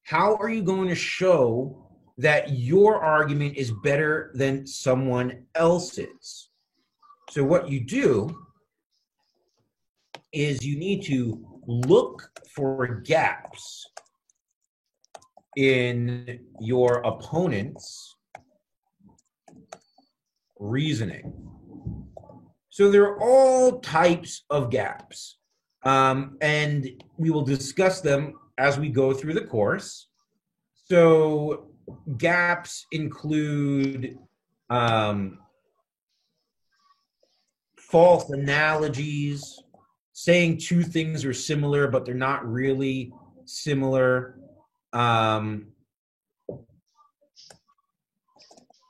how are you going to show that your argument is better than someone else's? So what you do is you need to look for gaps in your opponent's reasoning. So there are all types of gaps, and we will discuss them as we go through the course. So gaps include false analogies, saying two things are similar but they're not really similar,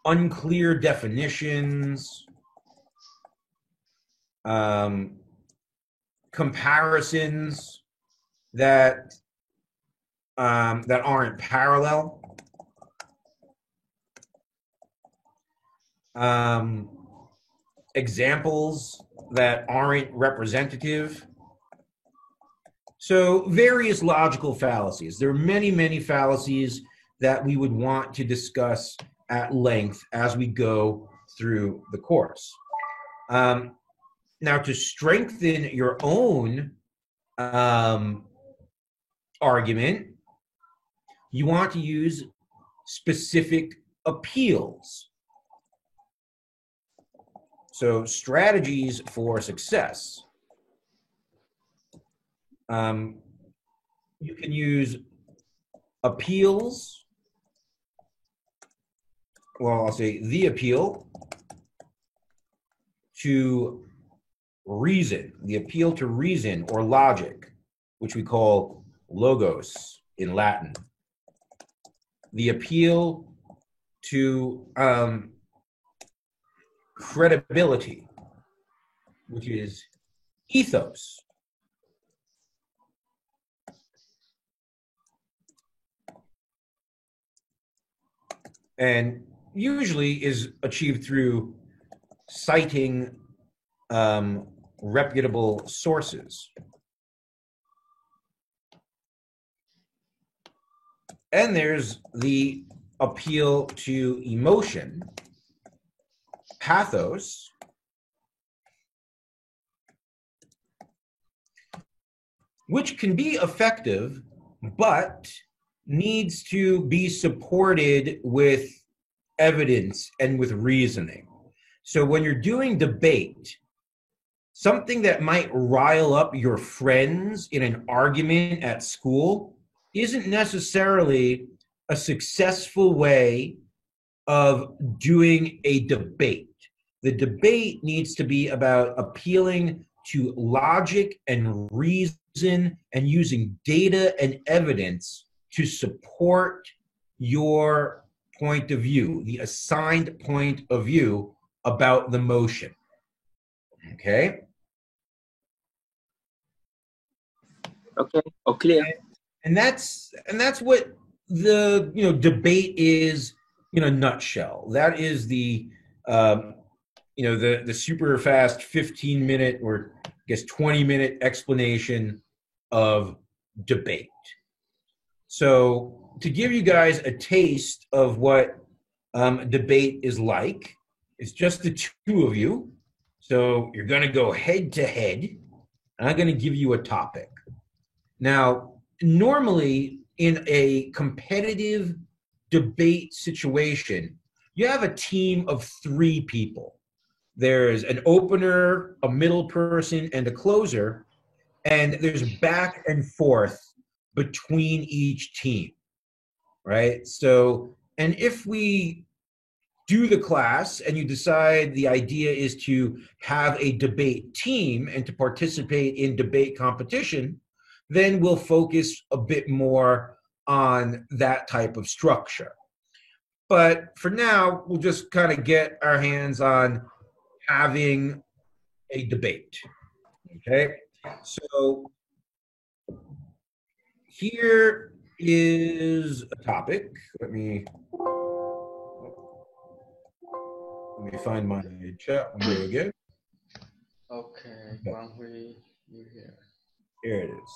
unclear definitions, comparisons that aren't parallel, examples that aren't representative. So various logical fallacies. There are many, many fallacies that we would want to discuss at length as we go through the course. Now, to strengthen your own argument, you want to use specific appeals. So strategies for success. You can use appeals. Well, I'll say the appeal to reason, the appeal to reason or logic, which we call logos in Latin. The appeal to credibility, which is ethos. And usually is achieved through citing reputable sources. And there's the appeal to emotion, pathos, which can be effective, but needs to be supported with evidence and with reasoning. So when you're doing debate, something that might rile up your friends in an argument at school isn't necessarily a successful way of doing a debate. The debate needs to be about appealing to logic and reason and using data and evidence to support your point of view, the assigned point of view about the motion. Okay? Okay, clear. And that's what the debate is in a nutshell. That is the the super fast 15-minute or I guess 20-minute explanation of debate. So to give you guys a taste of what debate is like, it's just the two of you. So you're going to go head to head, and I'm going to give you a topic. Now, normally in a competitive debate situation, you have a team of 3 people. There's an opener, a middle person, and a closer, and there's back and forth between each team, right? So, and if we do the class and you decide the idea is to have a debate team and to participate in debate competition, then we'll focus a bit more on that type of structure. But for now, we'll just kind of get our hands on having a debate, okay? So here is a topic. Let me find my chat window again. Okay, when you here. Here it is.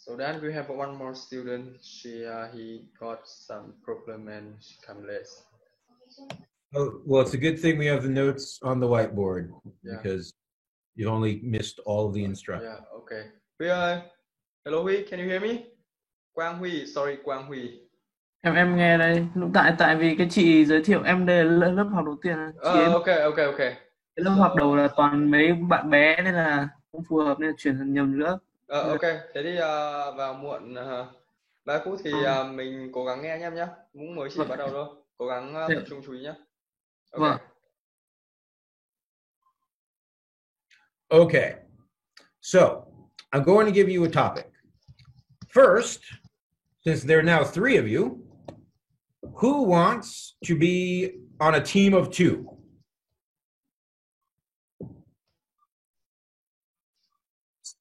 So then we have one more student. He got some problem and she come late. Oh, well, it's a good thing we have the notes on the whiteboard because you've only missed all of the instructions. Yeah, okay. Huy ơi, hello Huy, can you hear me? Quang Huy, sorry Quang Huy. Em nghe đây. Tại vì cái chị giới thiệu em đây là lớp học đầu tiên. Chị ấy Okay. cái lớp học đầu là toàn mấy bạn bé nên là cũng phù hợp nên là chuyển nhầm nữa. Ok, thế thì vào muộn 3 phút thì mình cố gắng nghe anh em nhé. Cũng mới chỉ bắt đầu thôi. Cố gắng tập trung chú ý nhé. Vâng. Okay, so I'm going to give you a topic. First, since there are now 3 of you, who wants to be on a team of 2?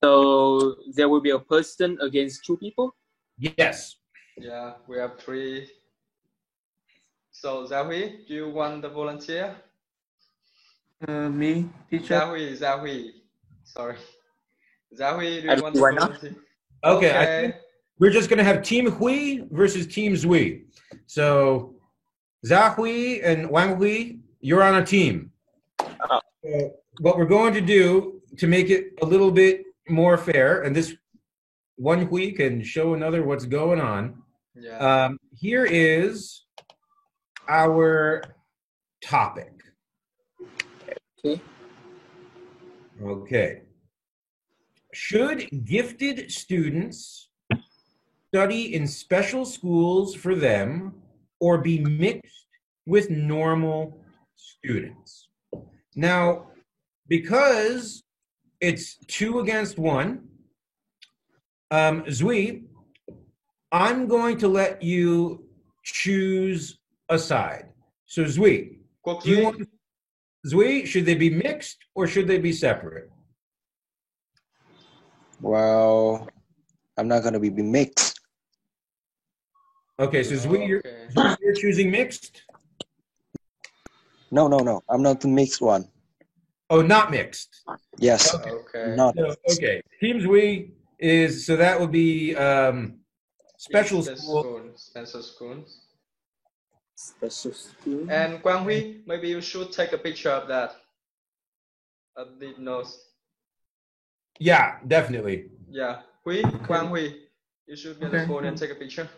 So there will be a person against 2 people? Yes. Yeah, we have 3. So Giao, do you want the volunteer? Me, teacher. Giao, sorry. Giao, do you want the volunteer? Okay. I think we're just going to have Team Hui versus Team Zui. So Zha Hui and Wang Hui, you're on a team. Oh. So what we're going to do to make it a little bit more fair, and this one Hui can show another what's going on. Yeah. Here is our topic. Okay. Should gifted students study in special schools for them or be mixed with normal students? Now, because it's 2 against 1, Zui, I'm going to let you choose a side. So Zui, Zui, should they be mixed or should they be separate? Well, I'm not going to be mixed. Okay, so Zui, you're choosing mixed? No. I'm not the mixed one. Oh, not mixed. Yes. Okay. Not. So, okay. Team Zui is, so that would be special school. Special schools. Special school. And Quang Huy, maybe you should take a picture of that. Of the nose. Yeah, definitely. Yeah. Quang Huy, you should get a phone and take a picture.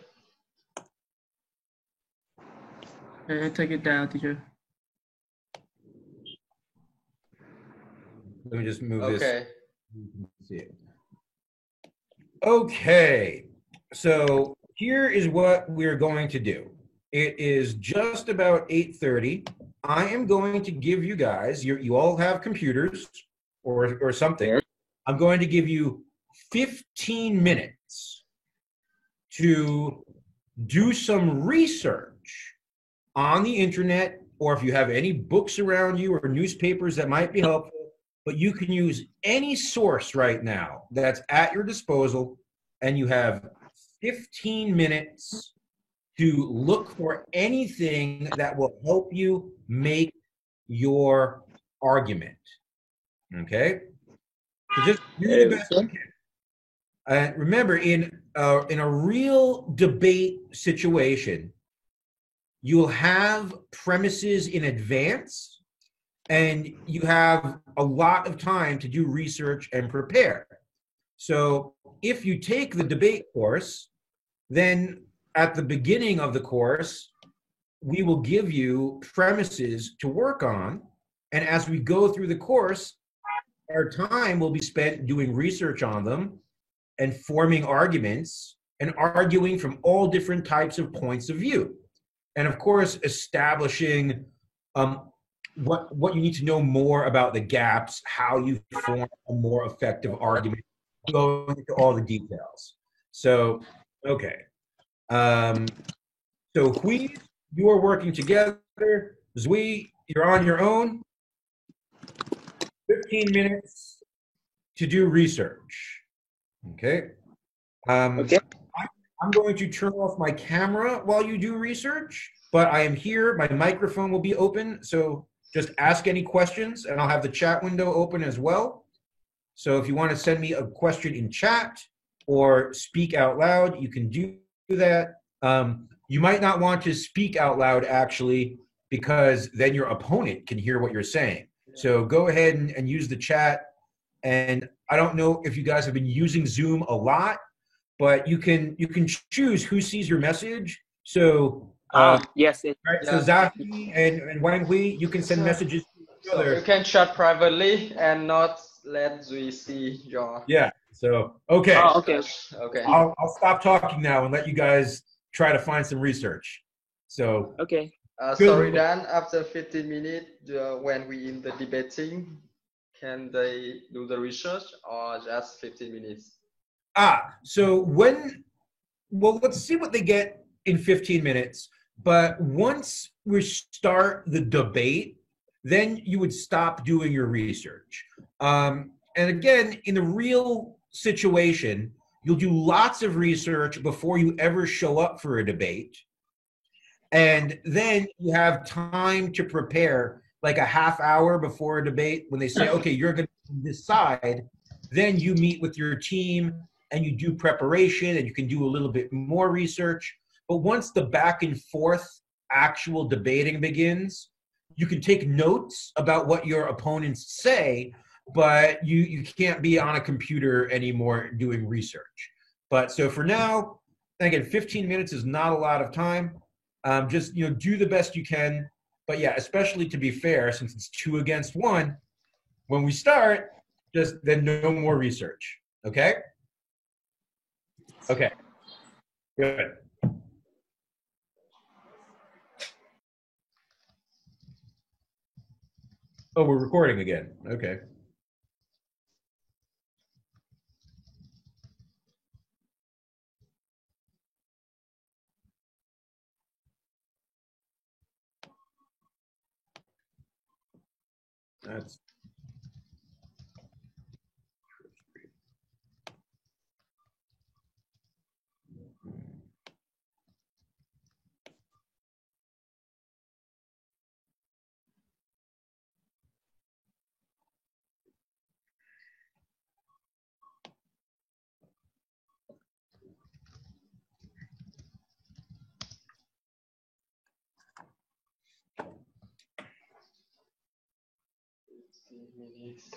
Okay, take it down, teacher. Let me just move this. Okay. See it. Okay, so here is what we're going to do. It is just about 8:30. I am going to give you guys, you all have computers or something. I'm going to give you 15 minutes to do some research on the internet, or if you have any books around you or newspapers that might be helpful, but you can use any source right now that's at your disposal, and you have 15 minutes to look for anything that will help you make your argument. Okay? So just do the best you can. Remember, in a real debate situation, you'll have premises in advance, and you have a lot of time to do research and prepare. So if you take the debate course, then at the beginning of the course, we will give you premises to work on. And as we go through the course, our time will be spent doing research on them and forming arguments and arguing from all different types of points of view. And of course, establishing what you need to know more about the gaps, how you form a more effective argument, going into all the details. So, okay. So Hui, you are working together. Zui, you're on your own. 15 minutes to do research. Okay. Okay. I'm going to turn off my camera while you do research, but I am here. My microphone will be open, so just ask any questions, and I'll have the chat window open as well. So if you want to send me a question in chat, or speak out loud, you can do that. You might not want to speak out loud, actually, because then your opponent can hear what you're saying. So go ahead and use the chat. And I don't know if you guys have been using Zoom a lot, but you can choose who sees your message. So yes, right, so Zahi and Wang Hui, you can send messages to each So other. you can chat privately and not let Zui see your. Yeah. So okay. Okay. Okay. I'll stop talking now and let you guys try to find some research. So Okay. Sorry, Dan. After 15 minutes, when we in the debating, can they do the research or just 15 minutes? So let's see what they get in 15 minutes. But once we start the debate, then you would stop doing your research. And again, in the real situation, you'll do lots of research before you ever show up for a debate. And then you have time to prepare, like a half hour before a debate. When they say, okay, you're going to decide, then you meet with your team and you do preparation and you can do a little bit more research. But once the back and forth actual debating begins, you can take notes about what your opponents say, but you can't be on a computer anymore doing research. But so for now, again, 15 minutes is not a lot of time. Just do the best you can. But yeah, especially to be fair, since it's 2 against 1, when we start, just then no more research. Okay? Okay. Good. Oh, we're recording again. Okay. That's Minutes.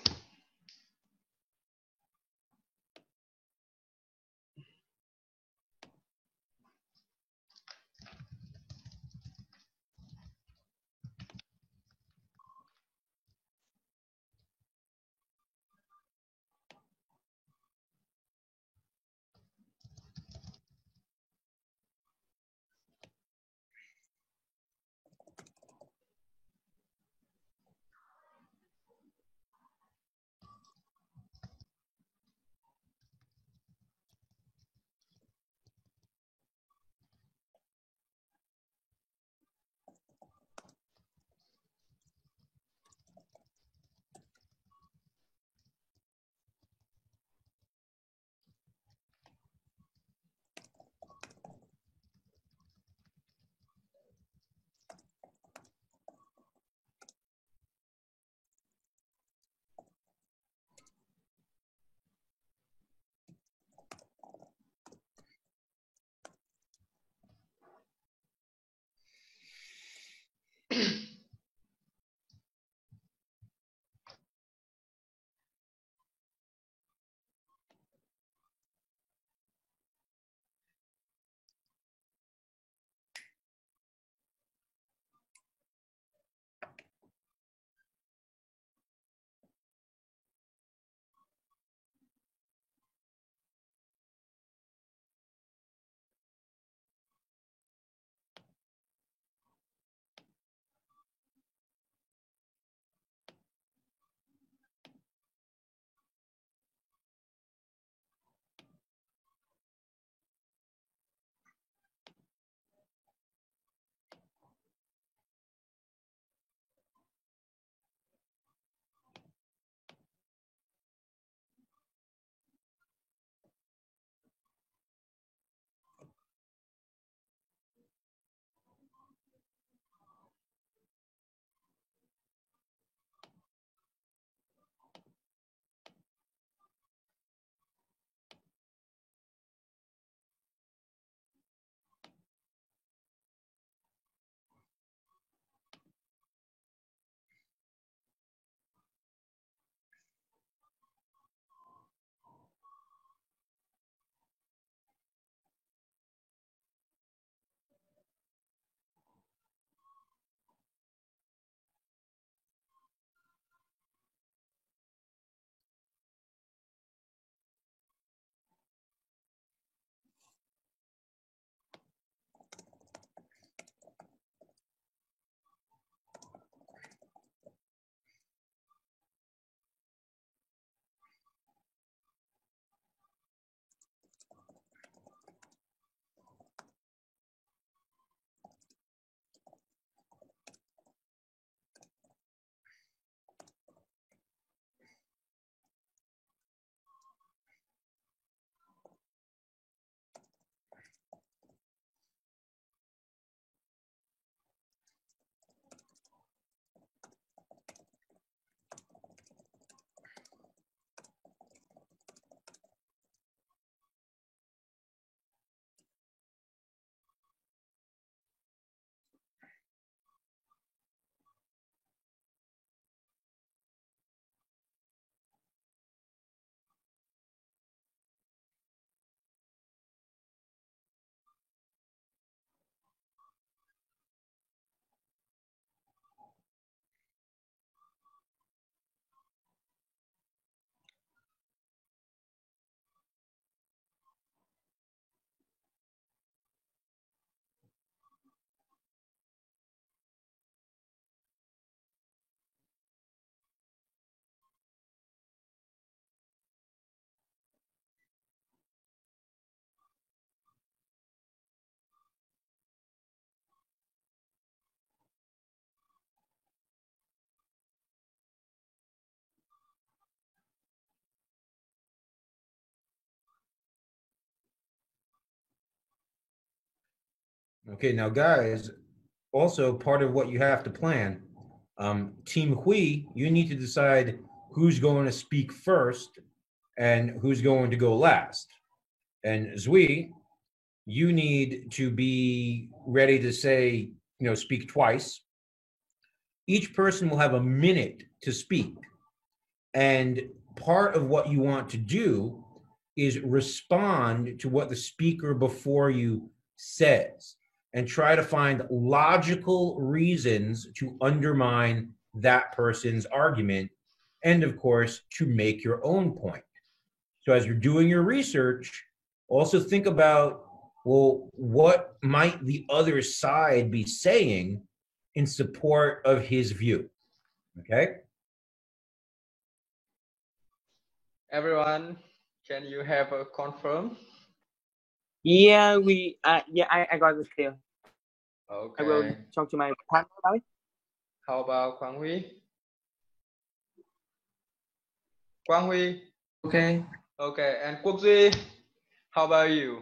Okay, now guys, also part of what you have to plan, Team Hui, you need to decide who's going to speak first and who's going to go last. And Zui, you need to be ready to say, speak twice. Each person will have a minute to speak. And part of what you want to do is respond to what the speaker before you says and try to find logical reasons to undermine that person's argument and, of course, to make your own point. So as you're doing your research, also think about, well, what might the other side be saying in support of his view? Okay? Everyone, can you have a confirm? Yeah, I got it clear. Okay. I will talk to my partner about it. How about Quang Huy? Quang Huy? Okay. Okay, and Quốc Duy? How about you?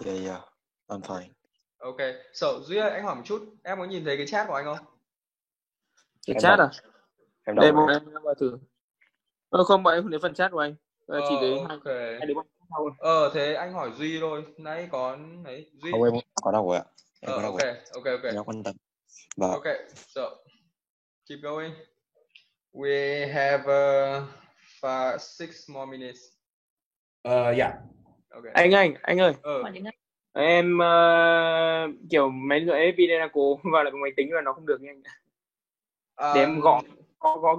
Yeah, I'm fine. Okay, so Duy ơi, anh hỏi một chút, em có nhìn thấy cái chat của anh không? Cái Em chat đọc. à? Em Đây đọc bọn rồi. em vào thử. Không, bọn em không thấy phần chat của anh. Chỉ thấy Okay. hai đứa bọn em sau. Thế anh hỏi Duy thôi. Nãy có đấy Duy. Không, em có đọc rồi ạ. Em có đọc rồi. Okay. Em quan tâm. Và Okay, so keep going. We have 6 more minutes. Yeah. Okay. Anh ơi. Em kiểu mấy đứa video là cố vào lại bằng máy tính và nó không được nhanh. Để em gõ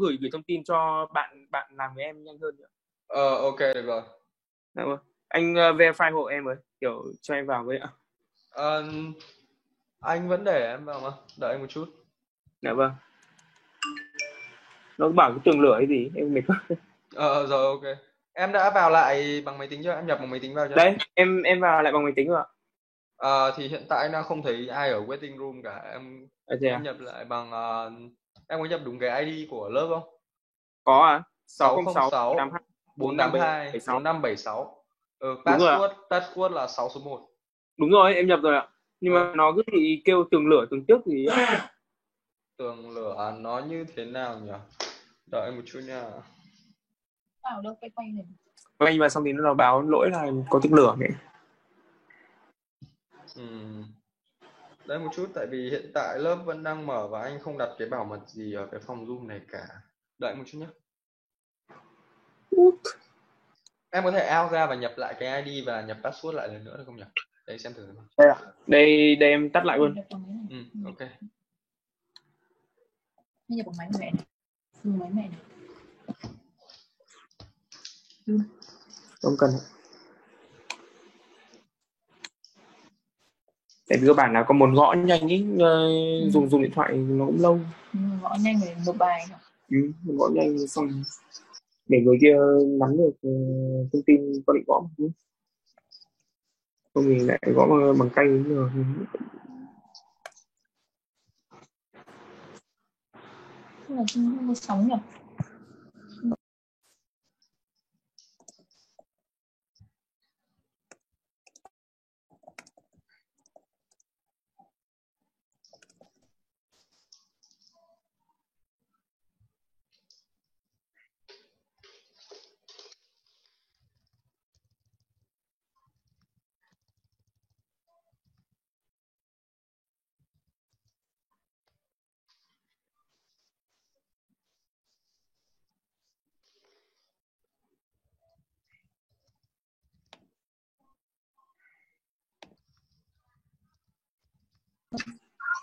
gửi thông tin cho bạn làm với em nhanh hơn nữa. Ok, được rồi. Dạ vâng. Anh verify hộ em với, kiểu cho em vào với ạ. Anh vẫn để em vào mà, đợi anh một chút. Dạ vâng. Nó bảo cái tường lửa hay gì, em mệt quá. Rồi ok. Em đã vào lại bằng máy tính chưa? Em nhập bằng máy tính vào chưa? Đấy, em vào lại bằng máy tính rồi ạ. Thì hiện tại đang không thấy ai ở waiting room cả. Em nhập lại bằng em có nhập đúng cái ID của lớp không? Có à? 606 452 4576. Password là 6 số 1. Đúng rồi, em nhập rồi ạ. Nhưng mà nó cứ bị kêu tường lửa tường trước thì Tường lửa nó như thế nào nhỉ? Đợi một chút nha. Đâu quay này. quay vào xong thì nó báo lỗi là có tường lửa này. Đấy một chút, tại vì hiện tại lớp vẫn đang mở và anh không đặt cái bảo mật gì ở cái phòng Zoom này cả. Đợi một chút nhé. Em có thể out ra và nhập lại cái ID và nhập password lại lần nữa được không nhỉ? Để xem thử. Đây em tắt lại luôn. Ok. Nhập bằng máy mẹ này. Dùng máy mẹ này. Không cần. Tại vì cơ bản là có muốn gõ nhanh ý, dùng điện thoại nó cũng lâu. Gõ nhanh để một bài. Gõ nhanh xong để người kia nắm được thông tin có định gõ. Không thì lại gõ bằng tay rồi. Không có sóng nhỉ?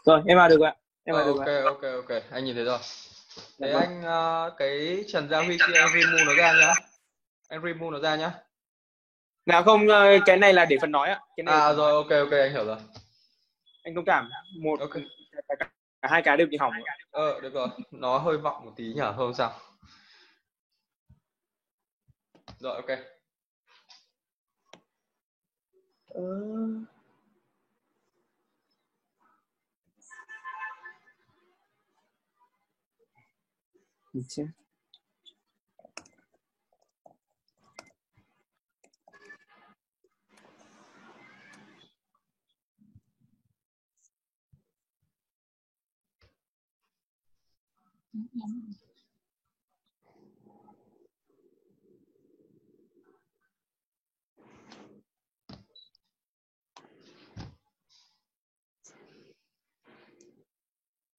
Rồi, em vào được ạ. Ok, anh nhìn thấy rồi. Thế anh cái Trần Gia Huy kia anh remove nó ra nhá. Anh remove nó ra nhá. Nào không, cái này là để phần nói ạ. Cái này rồi, ok, anh hiểu rồi. Anh thông cảm. Cả hai cái đều bị hỏng. Được rồi, nó hơi vọng một tí nhỉ, không sao. Rồi, ok.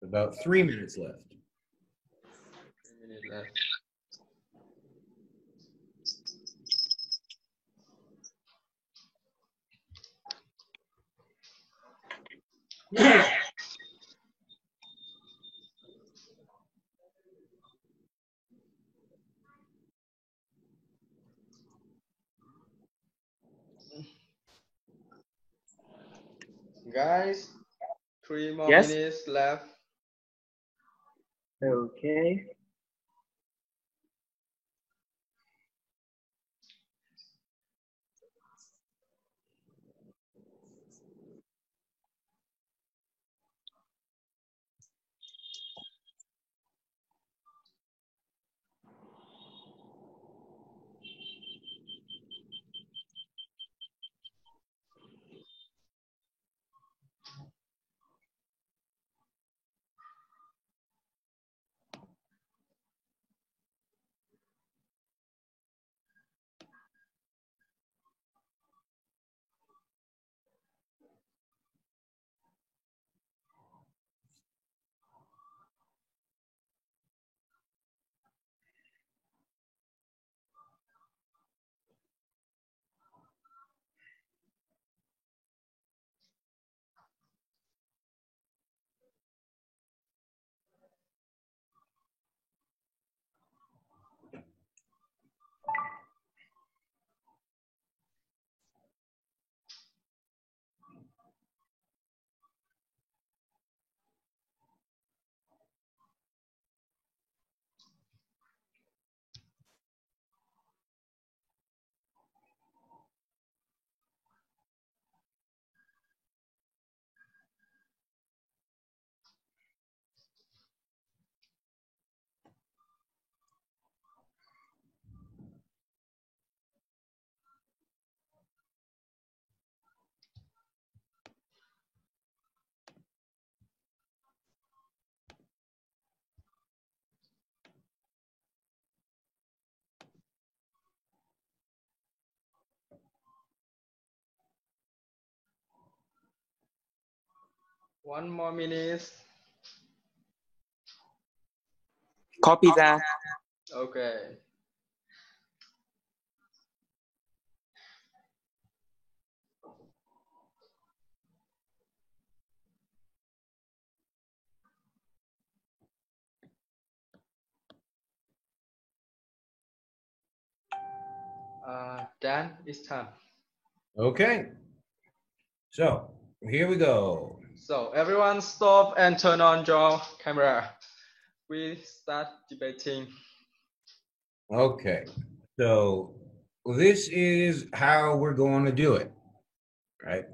About 3 minutes left. 3 minutes left. Guys, 3 more Yes. minutes left. Okay. One more minute. Copy ra. Okay. Dan, it's time. Okay. So here we go. So everyone stop and turn on your camera. We start debating. Okay. So this is how we're going to do it, right?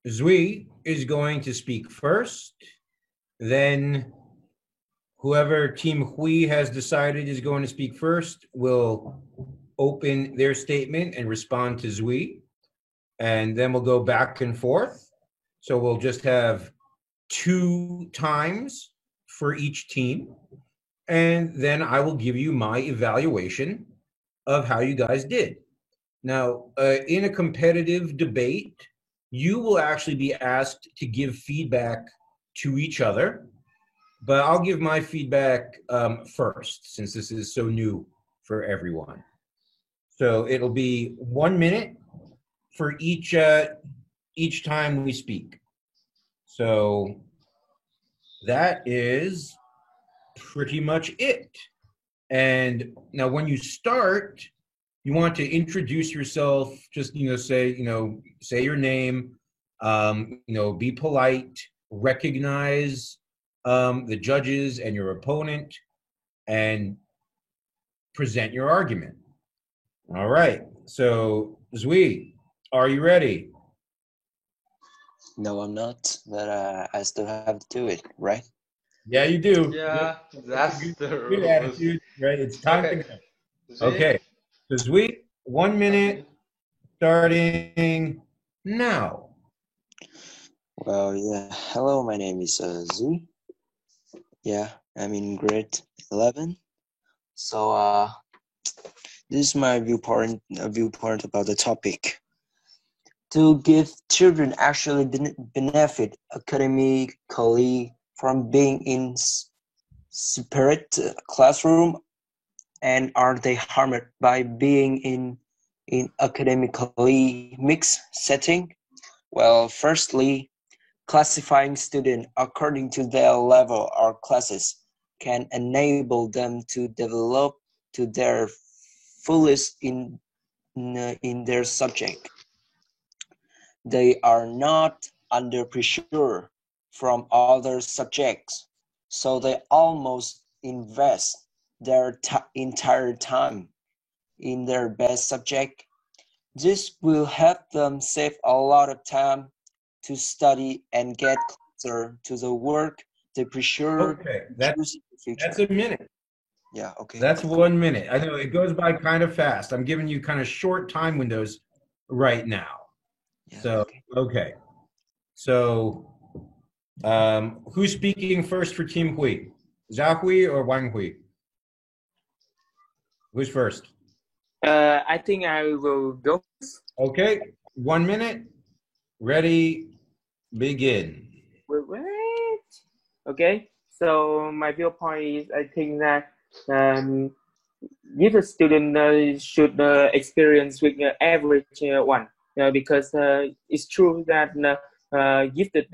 Zui is going to speak first. Then whoever Team Hui has decided is going to speak first will open their statement and respond to Zui. And then we'll go back and forth. So we'll just have 2 times for each team. And then I will give you my evaluation of how you guys did. Now, in a competitive debate, you will actually be asked to give feedback to each other. But I'll give my feedback first, since this is so new for everyone. So it'll be 1 minute for each time we speak. So that is pretty much it. And now when you start, you want to introduce yourself, just, say your name, be polite, recognize the judges and your opponent, and present your argument. All right. So Zui, are you ready? No, I'm not, but I still have to do it, right? Yeah, you do. Yeah, that's the Good rules. attitude, right? It's time Okay. to go. Okay. So Zui, 1 minute starting now. Well, yeah. Hello, my name is Zui. Yeah, I'm in grade 11. So this is my viewpoint about the topic. To give children actually benefit academically from being in separate classroom, and are they harmed by being in academically mixed setting? Well, firstly, classifying students according to their level or classes can enable them to develop to their fullest in their subject. They are not under pressure from other subjects, so they almost invest their entire time in their best subject. This will help them save a lot of time to study and get closer to the work they prefer. Okay, that's a minute. Yeah, okay. That's 1 minute. I know it goes by kind of fast. I'm giving you kind of short time windows right now. Yeah, so, okay. So, who's speaking first for Team Hui? Zhao Hui or Wang Hui? Who's first? I think I will go. Okay, 1 minute. Ready, begin. Wait. Okay, so my viewpoint is I think that gifted student should experience with average one, because it's true that gifted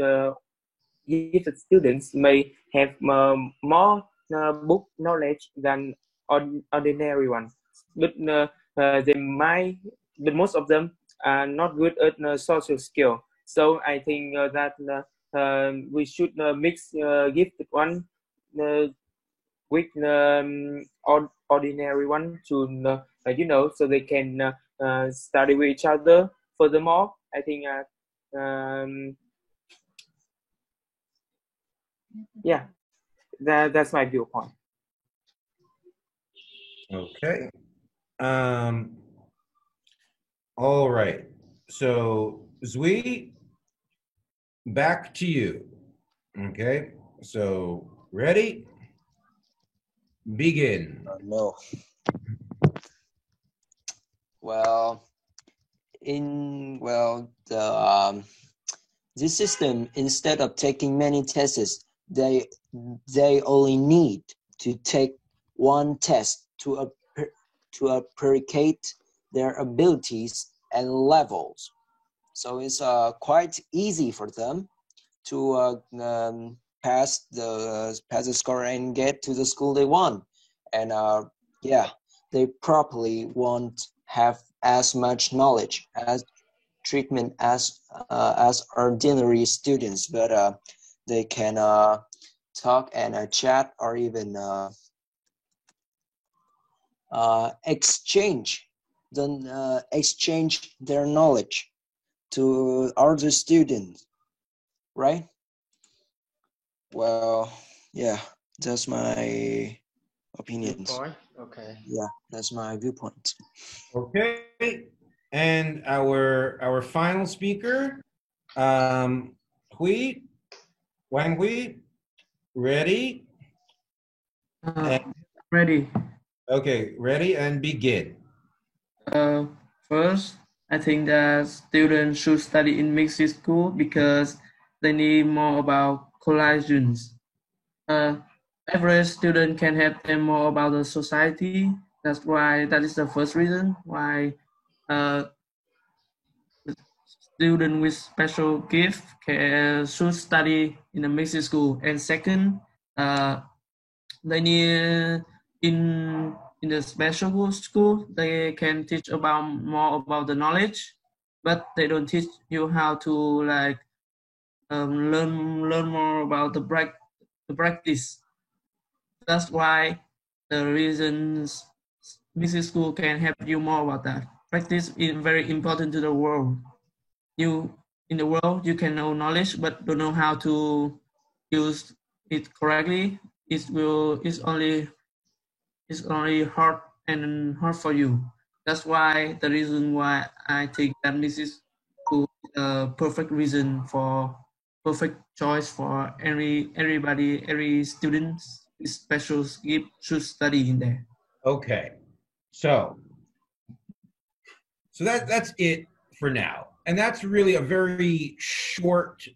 students may have more book knowledge than ordinary ones, but most of them are not good at social skill. So I think that we should mix gifted one with ordinary one to so they can study with each other. Furthermore, I think yeah, that's my viewpoint. Okay. All right. So Zui, back to you. Okay. So ready? Begin. No. Well, this system, instead of taking many tests, they only need to take one test to appreciate their abilities and levels. So it's quite easy for them to pass the score and get to the school they want. And they probably won't have as much knowledge as treatment as ordinary students, but they can talk and chat, or even exchange their knowledge to other students, right? Well, yeah, that's my opinions. Okay. Yeah, that's my viewpoint. Okay. And our final speaker, Hui, Wang Hui, ready? Ready. Okay, ready and begin. First, I think that students should study in mixed school because they need more about collations. Every student can help them more about the society. That is the first reason why student with special gift should study in a mixed school. And second, they need in the special school they can teach more about the knowledge, but they don't teach you how to learn more about the practice. That's why the reasons mixed school can help you more about that. Practice is very important to the world. In the world you can know knowledge but don't know how to use it correctly. It's only hard for you. That's why the reason why I think that mixed school is a perfect choice for every student special gift should study in there. Okay, so that's it for now, and that's really a very short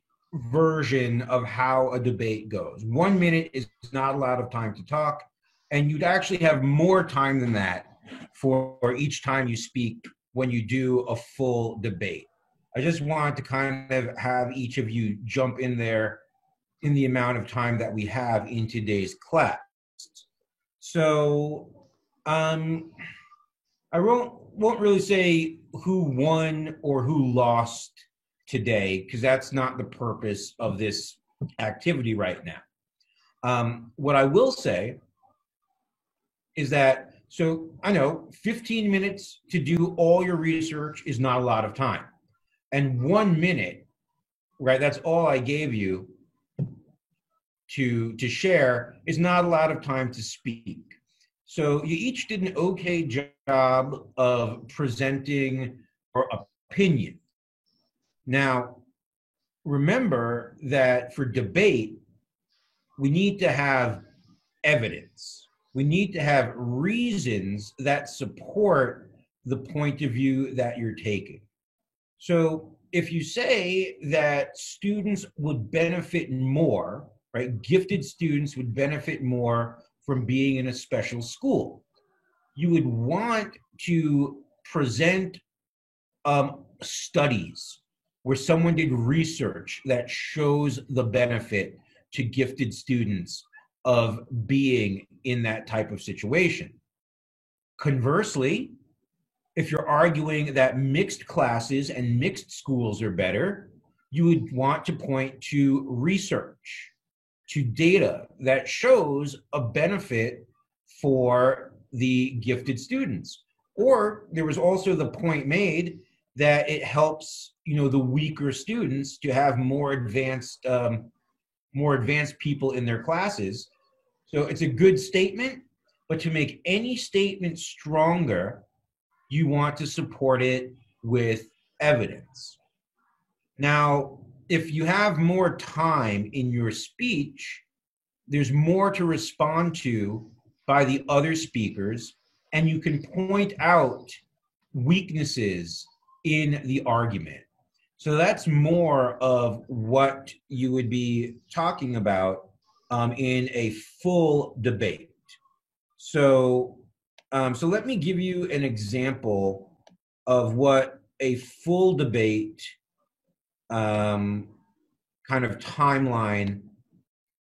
version of how a debate goes. 1 minute is not a lot of time to talk, and you'd actually have more time than that for each time you speak when you do a full debate. I just wanted to kind of have each of you jump in there in the amount of time that we have in today's class. So I won't really say who won or who lost today, because that's not the purpose of this activity right now. What I will say is that, so I know 15 minutes to do all your research is not a lot of time. And 1 minute, right, that's all I gave you to share, is not a lot of time to speak. So you each did an okay job of presenting your opinion. Now, remember that for debate, we need to have evidence. We need to have reasons that support the point of view that you're taking. So if you say that students would benefit more, right, gifted students would benefit more from being in a special school, you would want to present studies where someone did research that shows the benefit to gifted students of being in that type of situation. Conversely, if you're arguing that mixed classes and mixed schools are better, you would want to point to research, to data that shows a benefit for the gifted students. Or there was also the point made that it helps, the weaker students to have more advanced people in their classes. So it's a good statement, but to make any statement stronger, you want to support it with evidence. Now, if you have more time in your speech, there's more to respond to by the other speakers, and you can point out weaknesses in the argument. So that's more of what you would be talking about in a full debate. So let me give you an example of what a full debate kind of timeline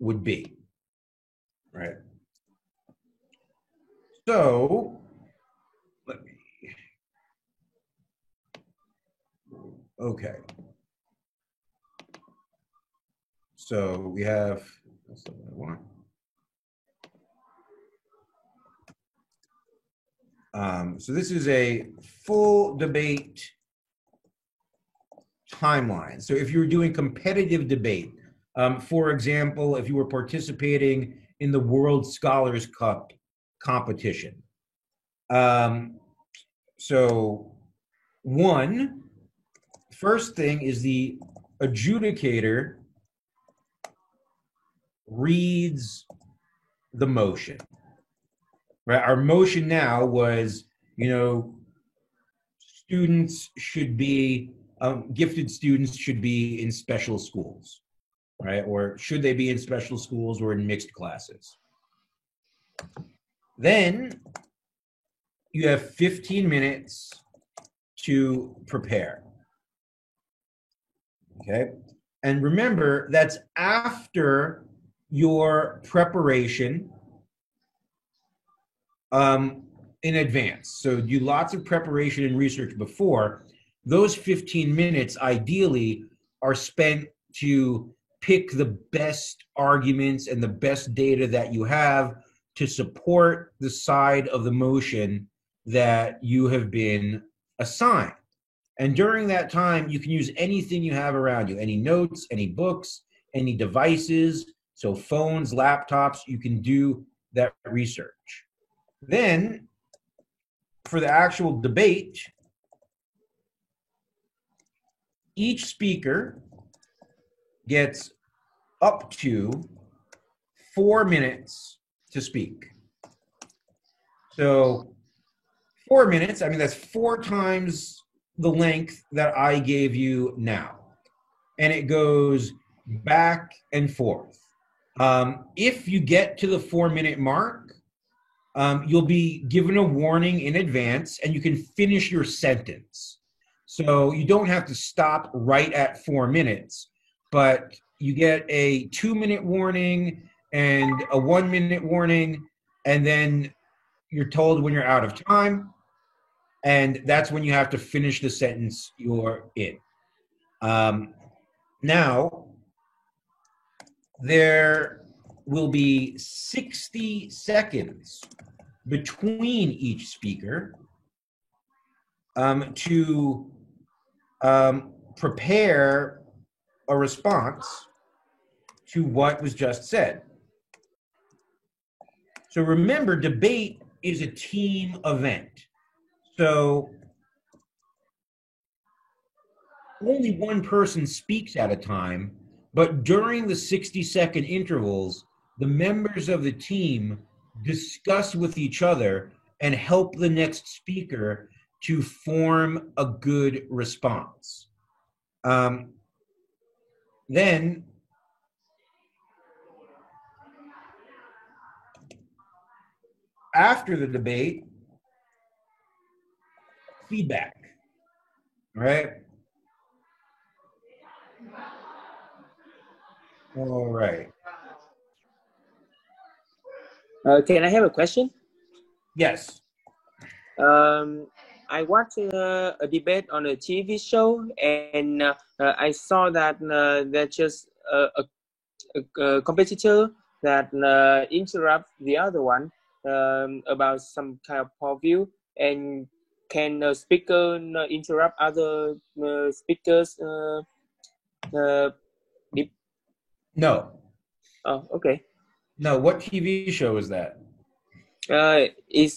would be, right? So let me, okay. So we have, that's not what I want. So this is a full debate timeline. So if you were doing competitive debate, for example, if you were participating in the World Scholars Cup competition. So first thing is the adjudicator reads the motion. Right? Our motion now was, students should be, gifted students should be in special schools, right? Or should they be in special schools or in mixed classes? Then you have 15 minutes to prepare, okay? And remember, that's after your preparation in advance. So do lots of preparation and research before. Those 15 minutes ideally are spent to pick the best arguments and the best data that you have to support the side of the motion that you have been assigned. And during that time, you can use anything you have around you, any notes, any books, any devices, so phones, laptops, you can do that research. Then, for the actual debate, each speaker gets up to 4 minutes to speak. So 4 minutes, I mean, that's 4 times the length that I gave you now. And it goes back and forth. If you get to the 4-minute mark, you'll be given a warning in advance and you can finish your sentence. So you don't have to stop right at 4 minutes, but you get a 2-minute warning and a 1-minute warning, and then you're told when you're out of time, and that's when you have to finish the sentence you're in. Now, there will be 60 seconds between each speaker to prepare a response to what was just said. So remember, debate is a team event. So only one person speaks at a time, but during the 60-second intervals, the members of the team discuss with each other and help the next speaker to form a good response. Then after the debate, feedback, right? All right. Can I have a question? Yes. I watched a debate on a TV show, and I saw that there's just a competitor that interrupt the other one about some kind of point of view. And can a speaker interrupt other speakers? No. Oh, okay. No, what TV show is that? It's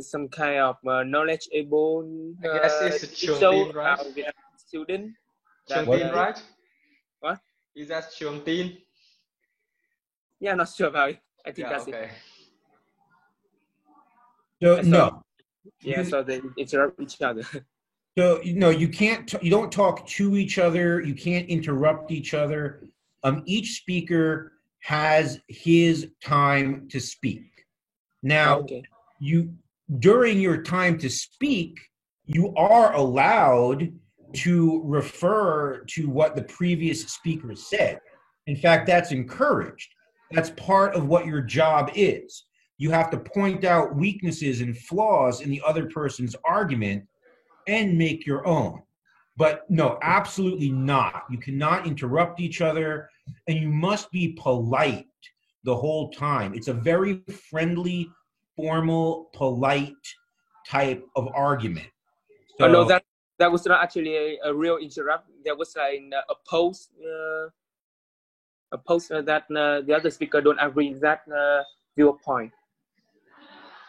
some kind of knowledgeable I guess it's a show Trường, right? about the student. Trường, right? What? Is that Trường? Yeah, not sure about it. I think that's okay. it. So no. Yeah, so they interrupt each other. So no, you can't. You don't talk to each other. You can't interrupt each other. Each speaker has his time to speak. Now, okay. During your time to speak, you are allowed to refer to what the previous speaker said. In fact, that's encouraged. That's part of what your job is. You have to point out weaknesses and flaws in the other person's argument and make your own. But no, absolutely not. You cannot interrupt each other, and you must be polite the whole time. It's a very friendly, formal, polite type of argument. So, oh no, that was not actually a real interrupt. There was like a post that the other speaker don't agree with that viewpoint.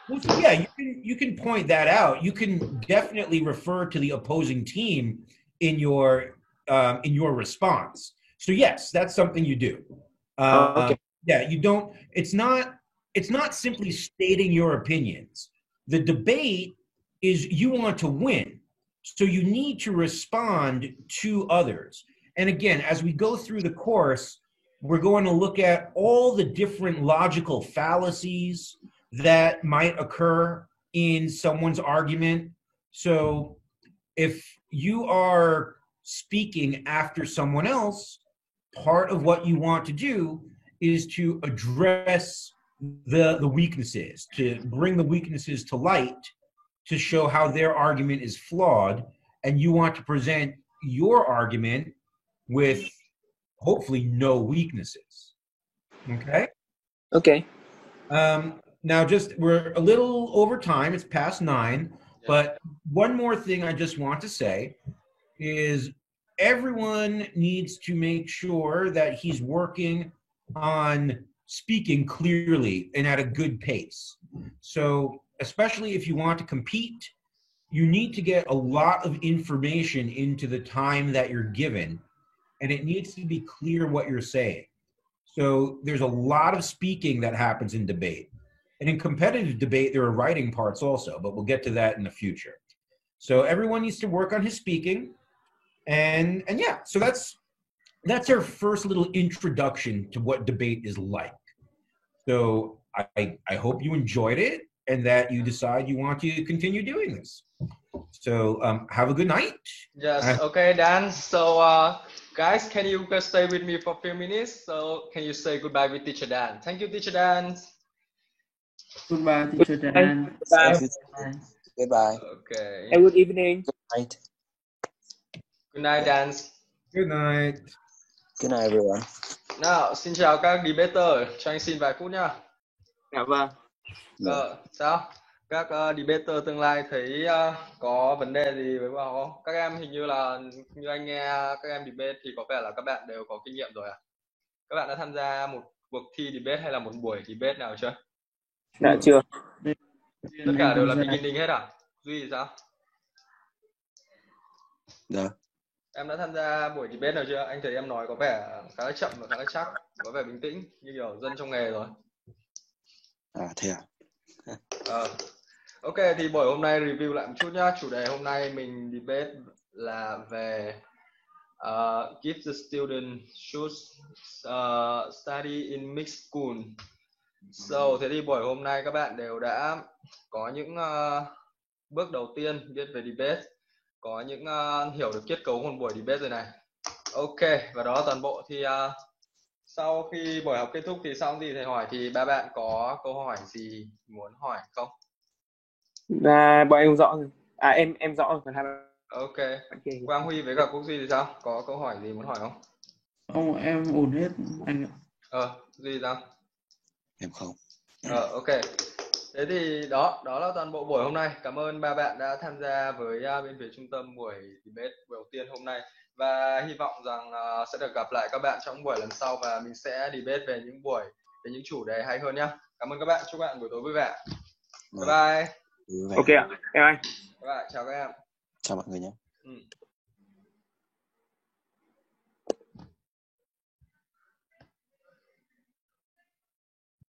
Well, so yeah, you can point that out. You can definitely refer to the opposing team in your response. So yes, that's something you do. Okay. Yeah, you don't. It's not simply stating your opinions. The debate is you want to win, so you need to respond to others. And again, as we go through the course, we're going to look at all the different logical fallacies that might occur in someone's argument. So if you are speaking after someone else, part of what you want to do is to address the weaknesses, to bring the weaknesses to light, to show how their argument is flawed, and you want to present your argument with hopefully no weaknesses. Okay? Okay. Now, we're a little over time. It's past 9. But one more thing I just want to say is everyone needs to make sure that he's working on speaking clearly and at a good pace. So especially if you want to compete, you need to get a lot of information into the time that you're given, and it needs to be clear what you're saying. So there's a lot of speaking that happens in debate. And in competitive debate, there are writing parts also, but we'll get to that in the future. So everyone needs to work on his speaking. And yeah, so that's our first little introduction to what debate is like. So I hope you enjoyed it and that you decide you want to continue doing this. So have a good night. Yes, okay, Dan. So guys, can you guys stay with me for a few minutes? So can you say goodbye with Teacher Dan? Thank you, Teacher Dan. Goodbye, Teacher Dan. Bye. Goodbye. Okay. Have a good evening. Good night. Good night, Dan. Good night. Good night, everyone. Nào, xin chào các debater. Cho anh xin vài phút nha. Dạ vâng. Sao? Các debater tương lai thấy có vấn đề gì với bọn không? Các em hình như là như anh nghe các em debate thì có vẻ là các bạn đều có kinh nghiệm rồi à? Các bạn đã tham gia một cuộc thi debate hay là một buổi debate nào chưa? Dạ chưa. Tất cả đều là beginning hết à? Duy thì sao? Dạ. Em đã tham gia buổi debate nào chưa? Anh thấy em nói có vẻ khá là chậm và khá là chắc, có vẻ bình tĩnh như kiểu dân trong nghề rồi. À thế à? Ok, thì buổi hôm nay review lại một chút nhá. Chủ đề hôm nay mình debate là về if the student should study in mixed school. So, thế thì buổi hôm nay các bạn đều đã có những bước đầu tiên biết về debate, có những hiểu được kết cấu một buổi debate rồi này. Ok, và đó là toàn bộ. Thì sau khi buổi học kết thúc thì sau gì thầy hỏi thì ba bạn có câu hỏi gì muốn hỏi không? Bọn em rõ rồi. Em rõ rồi, còn hai bạn. Ok. Quang Huy với cả Quốc Duy thì sao? Có câu hỏi gì muốn hỏi không? Không, em ổn hết anh ạ. Duy sao? Em không. Ok. Thế thì đó là toàn bộ buổi hôm nay. Cảm ơn ba bạn đã tham gia với bên phía trung tâm buổi debate buổi đầu tiên hôm nay. Và hy vọng rằng sẽ được gặp lại các bạn trong buổi lần sau và mình sẽ debate về những chủ đề hay hơn nhé. Cảm ơn các bạn. Chúc các bạn buổi tối vui vẻ. Bye bye. Ok ạ. Em anh. Bye bye. Chào các em. Chào mọi người nhé.